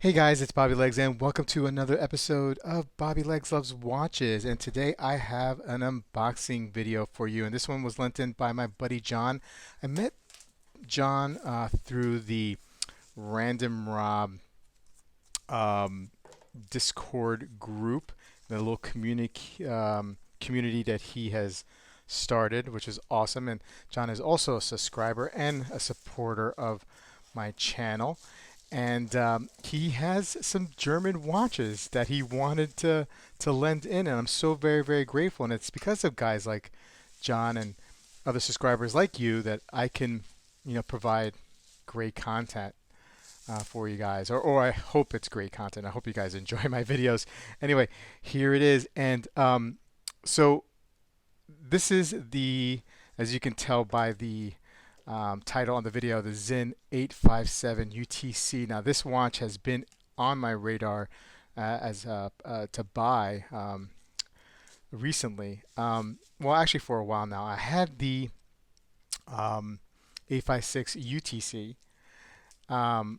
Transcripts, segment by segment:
Hey guys, it's Bobby Legs, and welcome to another episode of Bobby Legs Loves Watches. And today I have an unboxing video for you, and this one was lent in by my buddy John. I met John through the Random Rob um, Discord group, the little community that he has started, which is awesome. And John is also a subscriber and a supporter of my channel. And he has some German watches that he wanted to lend in, and I'm so very grateful. And it's because of guys like John and other subscribers like you that I can, provide great content for you guys, or I hope it's great content. I hope you guys enjoy my videos. Anyway, here it is, and so this is as you can tell by the title on the video, the Sinn 857 UTC. Now, this watch has been on my radar as to buy recently. Well, actually, for a while now. I had the 856 UTC, and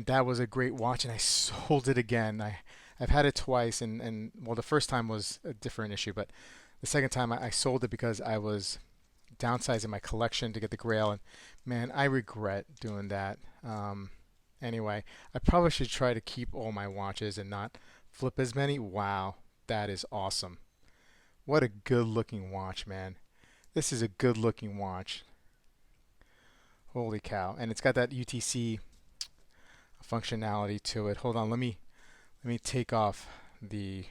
that was a great watch, and I sold it again. I've had it twice, and well, the first time was a different issue, but the second time I sold it because I was downsizing my collection to get the Grail, and man, I regret doing that. Anyway, I probably should try to keep all my watches and not flip as many. Wow, that is awesome. What a good looking watch, man. This is a good looking watch. Holy cow. And it's got that UTC functionality to it. Hold on, let me take off the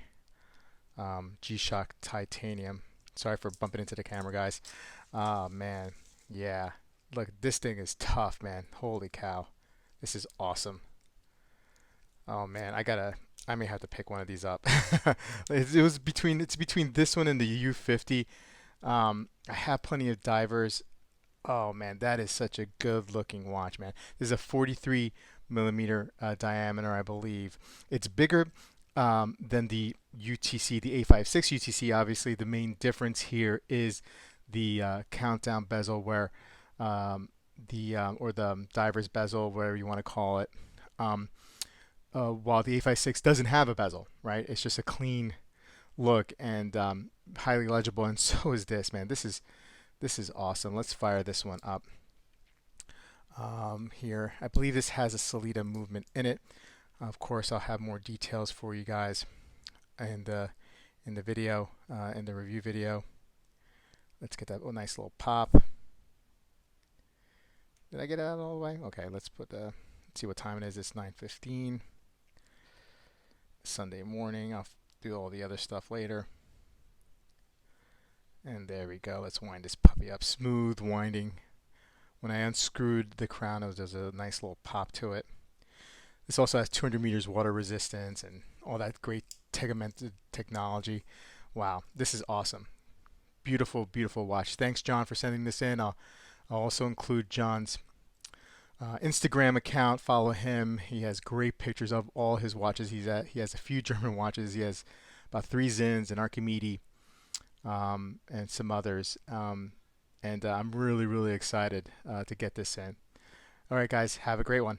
G-Shock titanium. Sorry for bumping into the camera, guys. Oh man, yeah. Look, this thing is tough, man. Holy cow. This is awesome. Oh man, I may have to pick one of these up. It's between this one and the U50. I have plenty of divers. Oh man, that is such a good looking watch, man. This is a 43 millimeter diameter, I believe. It's bigger than the UTC, the 856 UTC. Obviously, the main difference here is the countdown bezel, where or the diver's bezel, whatever you want to call it. While the 856 doesn't have a bezel, right? It's just a clean look and highly legible, and so is this, man. This is awesome. Let's fire this one up. Here, I believe this has a Salida movement in it. Of course, I'll have more details for you guys in the video, in the review video. Let's get that nice little pop. Did I get it out all the way? Okay, let's see what time it is. It's 9:15. Sunday morning. I'll do all the other stuff later. And there we go. Let's wind this puppy up. Smooth winding. When I unscrewed the crown, there's a nice little pop to it. This also has 200 meters water resistance and all that great tegmented technology. Wow, this is awesome. Beautiful watch. Thanks, John, for sending this in. I'll also include John's Instagram account. Follow him. He has great pictures of all his watches. He has a few German watches. He has about 3 Sinns, an Archimedes, and some others. And I'm really excited to get this in. All right, guys, have a great one.